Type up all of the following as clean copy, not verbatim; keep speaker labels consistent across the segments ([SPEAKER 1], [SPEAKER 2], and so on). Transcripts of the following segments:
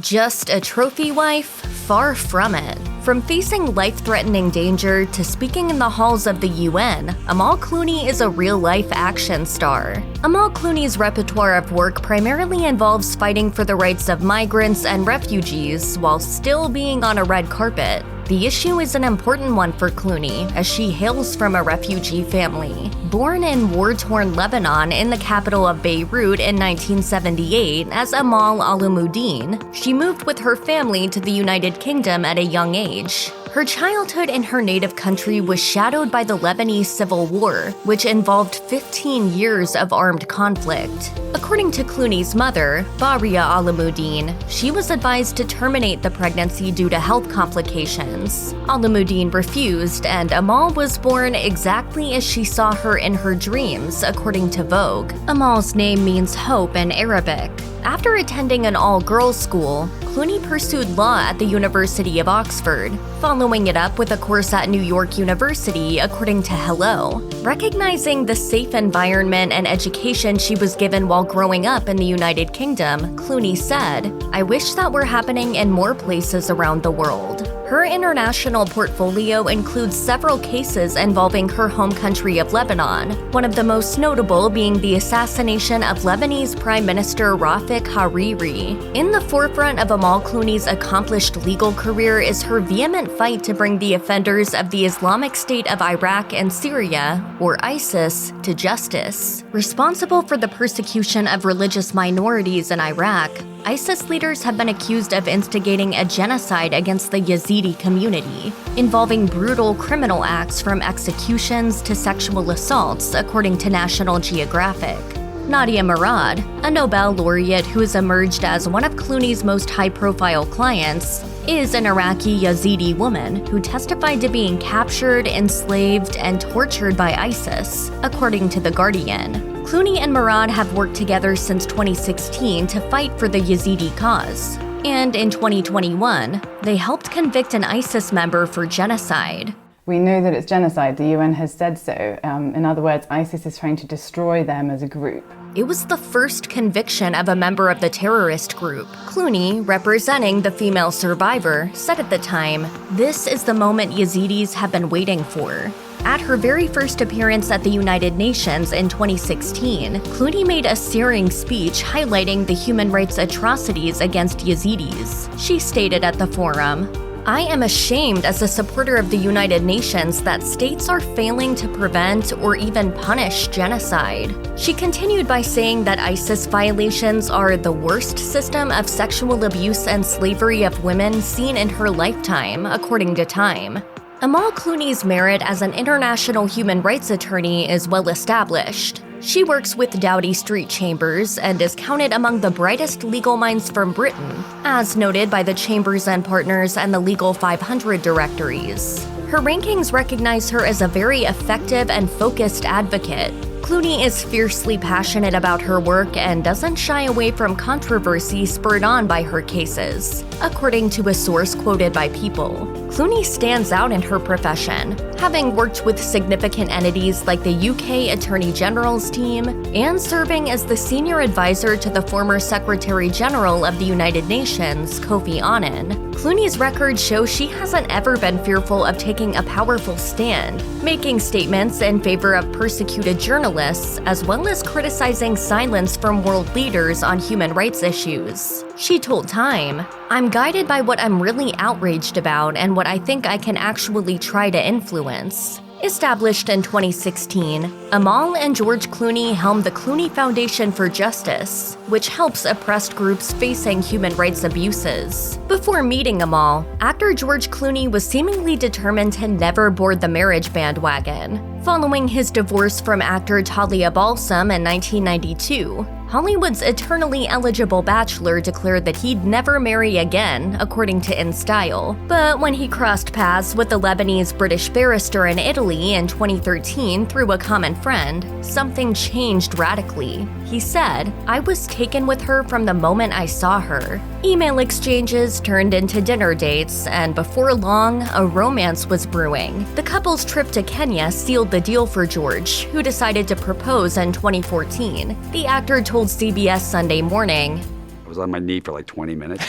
[SPEAKER 1] Just a trophy wife? Far from it. From facing life-threatening danger to speaking in the halls of the UN, Amal Clooney is a real-life action star. Amal Clooney's repertoire of work primarily involves fighting for the rights of migrants and refugees while still being on a red carpet. The issue is an important one for Clooney, as she hails from a refugee family. Born in war-torn Lebanon in the capital of Beirut in 1978 as Amal Alamuddin, she moved with her family to the United Kingdom at a young age. Her childhood in her native country was shadowed by the Lebanese Civil War, which involved 15 years of armed conflict. According to Clooney's mother, Baria Alamuddin, she was advised to terminate the pregnancy due to health complications. Alamuddin refused, and Amal was born exactly as she saw her in her dreams, according to Vogue. Amal's name means hope in Arabic. After attending an all-girls school, Clooney pursued law at the University of Oxford, following it up with a course at New York University, according to Hello. Recognizing the safe environment and education she was given while growing up in the United Kingdom, Clooney said, "I wish that were happening in more places around the world." Her international portfolio includes several cases involving her home country of Lebanon, one of the most notable being the assassination of Lebanese Prime Minister Rafik Hariri. In the forefront of Amal Clooney's accomplished legal career is her vehement fight to bring the offenders of the Islamic State of Iraq and Syria, or ISIS, to justice. Responsible for the persecution of religious minorities in Iraq, ISIS leaders have been accused of instigating a genocide against the Yazidi community, involving brutal criminal acts from executions to sexual assaults, according to National Geographic. Nadia Murad, a Nobel laureate who has emerged as one of Clooney's most high-profile clients, is an Iraqi Yazidi woman who testified to being captured, enslaved, and tortured by ISIS, according to The Guardian. Clooney and Murad have worked together since 2016 to fight for the Yazidi cause. And in 2021, they helped convict an ISIS member for genocide.
[SPEAKER 2] We know that it's genocide. The UN has said so. In other words, ISIS is trying to destroy them as a group.
[SPEAKER 1] It was the first conviction of a member of the terrorist group. Clooney, representing the female survivor, said at the time, "This is the moment Yazidis have been waiting for." At her very first appearance at the United Nations in 2016, Clooney made a searing speech highlighting the human rights atrocities against Yazidis. She stated at the forum, "I am ashamed as a supporter of the United Nations that states are failing to prevent or even punish genocide." She continued by saying that ISIS violations are the worst system of sexual abuse and slavery of women seen in her lifetime, according to Time. Amal Clooney's merit as an international human rights attorney is well established. She works with Doughty Street Chambers and is counted among the brightest legal minds from Britain, as noted by the Chambers and Partners and the Legal 500 directories. Her rankings recognize her as a very effective and focused advocate. Clooney is fiercely passionate about her work and doesn't shy away from controversy spurred on by her cases, according to a source quoted by People. Clooney stands out in her profession, having worked with significant entities like the UK Attorney General's team and serving as the senior advisor to the former Secretary General of the United Nations, Kofi Annan. Clooney's record shows she hasn't ever been fearful of taking a powerful stand, making statements in favor of persecuted journalists, as well as criticizing silence from world leaders on human rights issues. She told Time, "I'm guided by what I'm really outraged about and what I think I can actually try to influence." Established in 2016, Amal and George Clooney helmed the Clooney Foundation for Justice, which helps oppressed groups facing human rights abuses. Before meeting Amal, actor George Clooney was seemingly determined to never board the marriage bandwagon. Following his divorce from actor Talia Balsam in 1992, Hollywood's eternally eligible bachelor declared that he'd never marry again, according to InStyle. But when he crossed paths with the Lebanese-British barrister in Italy in 2013 through a common friend, something changed radically. He said, "I was taken with her from the moment I saw her." Email exchanges turned into dinner dates, and before long, a romance was brewing. The couple's trip to Kenya sealed the deal for George, who decided to propose in 2014. The actor told CBS Sunday Morning,
[SPEAKER 3] "I was on my knee for like 20 minutes.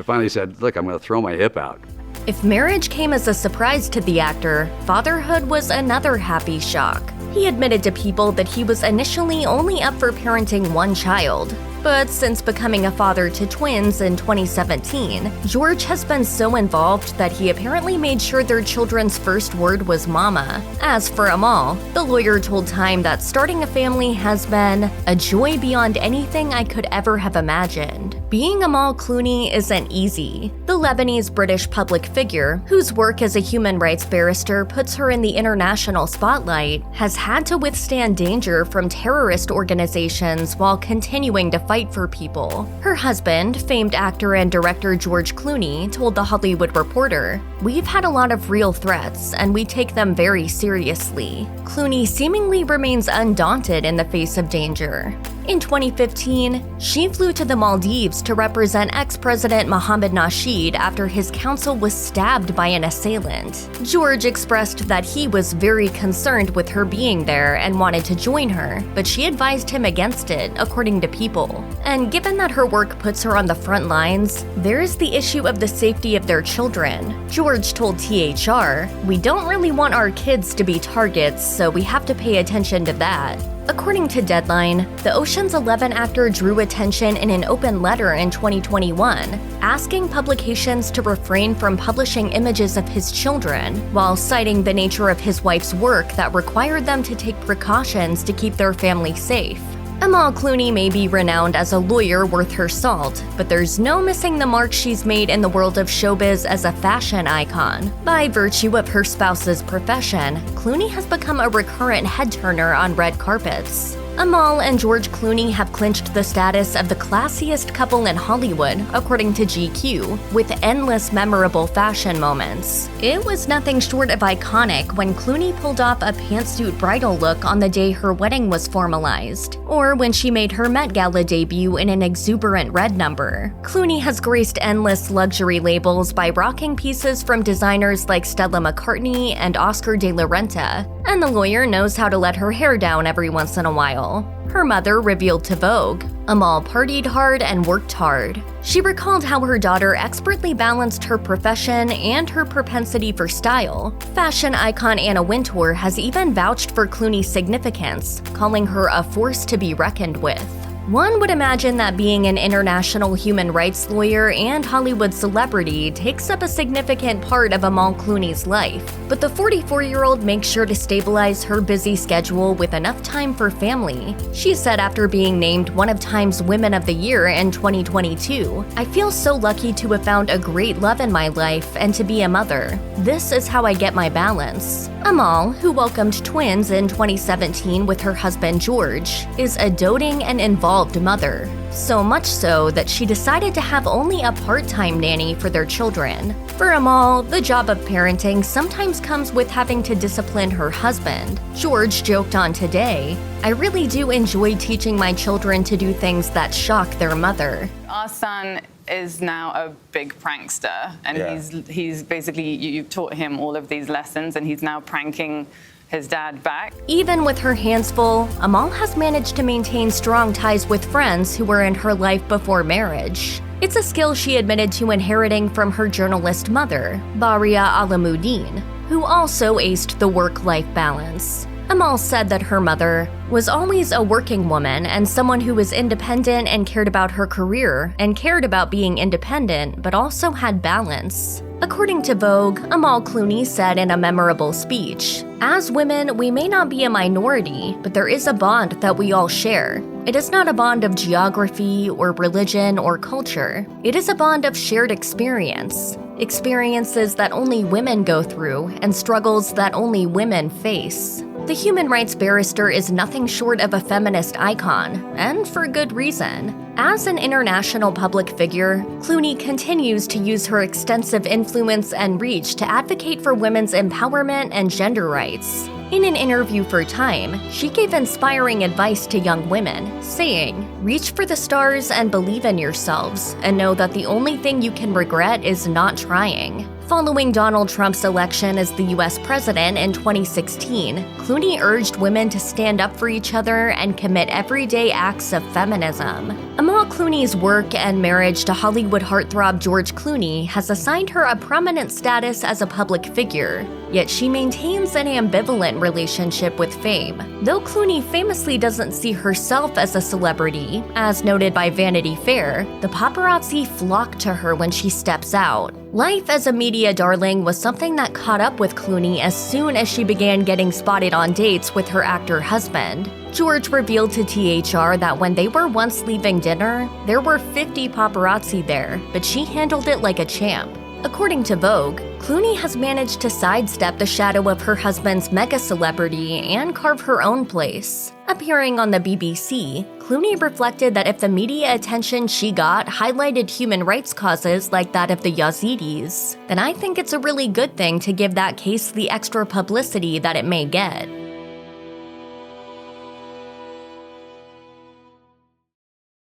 [SPEAKER 3] I finally said, look, I'm going to throw my hip out.
[SPEAKER 1] If marriage came as a surprise to the actor, fatherhood was another happy shock. He admitted to People that he was initially only up for parenting one child. But since becoming a father to twins in 2017, George has been so involved that he apparently made sure their children's first word was mama. As for Amal, the lawyer told Time that starting a family has been a joy beyond anything I could ever have imagined. Being Amal Clooney isn't easy. The Lebanese-British public figure, whose work as a human rights barrister puts her in the international spotlight, has had to withstand danger from terrorist organizations while continuing to fight for people. Her husband, famed actor and director George Clooney, told The Hollywood Reporter, "We've had a lot of real threats, and we take them very seriously." Clooney seemingly remains undaunted in the face of danger. In 2015, she flew to the Maldives to represent ex-President Mohammed Nasheed after his counsel was stabbed by an assailant. George expressed that he was very concerned with her being there and wanted to join her, but she advised him against it, according to People. And given that her work puts her on the front lines, there's the issue of the safety of their children. George told THR, "We don't really want our kids to be targets, so we have to pay attention to that." According to Deadline, the Ocean's 11 actor drew attention in an open letter in 2021, asking publications to refrain from publishing images of his children, while citing the nature of his wife's work that required them to take precautions to keep their family safe. Amal Clooney may be renowned as a lawyer worth her salt, but there's no missing the mark she's made in the world of showbiz as a fashion icon. By virtue of her spouse's profession, Clooney has become a recurrent head-turner on red carpets. Amal and George Clooney have clinched the status of the classiest couple in Hollywood, according to GQ, with endless memorable fashion moments. It was nothing short of iconic when Clooney pulled off a pantsuit bridal look on the day her wedding was formalized, or when she made her Met Gala debut in an exuberant red number. Clooney has graced endless luxury labels by rocking pieces from designers like Stella McCartney and Oscar de la Renta, and the lawyer knows how to let her hair down every once in a while. Her mother revealed to Vogue, Amal partied hard and worked hard. She recalled how her daughter expertly balanced her profession and her propensity for style. Fashion icon Anna Wintour has even vouched for Clooney's significance, calling her a force to be reckoned with. One would imagine that being an international human rights lawyer and Hollywood celebrity takes up a significant part of Amal Clooney's life, but the 44-year-old makes sure to stabilize her busy schedule with enough time for family. She said after being named one of Time's Women of the Year in 2022, "I feel so lucky to have found a great love in my life and to be a mother. This is how I get my balance." Amal, who welcomed twins in 2017 with her husband George, is a doting and involved mother. So much so that she decided to have only a part-time nanny for their children. For Amal, the job of parenting sometimes comes with having to discipline her husband. George joked on Today, "I really do enjoy teaching my children to do things that shock their mother."
[SPEAKER 4] Our son is now a big prankster, and he's basically, you've taught him all of these lessons, and he's now pranking his dad back.
[SPEAKER 1] Even with her hands full, Amal has managed to maintain strong ties with friends who were in her life before marriage. It's a skill she admitted to inheriting from her journalist mother, Baria Alamuddin, who also aced the work-life balance. Amal said that her mother was always a working woman and someone who was independent and cared about her career and cared about being independent, but also had balance. According to Vogue, Amal Clooney said in a memorable speech, "As women, we may not be a minority, but there is a bond that we all share. It is not a bond of geography or religion or culture. It is a bond of shared experience. Experiences that only women go through and struggles that only women face." The human rights barrister is nothing short of a feminist icon, and for good reason. As an international public figure, Clooney continues to use her extensive influence and reach to advocate for women's empowerment and gender rights. In an interview for Time, she gave inspiring advice to young women, saying, "Reach for the stars and believe in yourselves, and know that the only thing you can regret is not trying." Following Donald Trump's election as the US president in 2016, Clooney urged women to stand up for each other and commit everyday acts of feminism. Amal Clooney's work and marriage to Hollywood heartthrob George Clooney has assigned her a prominent status as a public figure, yet she maintains an ambivalent relationship with fame. Though Clooney famously doesn't see herself as a celebrity, as noted by Vanity Fair, the paparazzi flock to her when she steps out. Life as a media darling was something that caught up with Clooney as soon as she began getting spotted on dates with her actor husband. George revealed to THR that when they were once leaving dinner, there were 50 paparazzi there, but she handled it like a champ. According to Vogue, Clooney has managed to sidestep the shadow of her husband's mega celebrity and carve her own place. Appearing on the BBC, Clooney reflected that if the media attention she got highlighted human rights causes like that of the Yazidis, then I think it's a really good thing to give that case the extra publicity that it may get.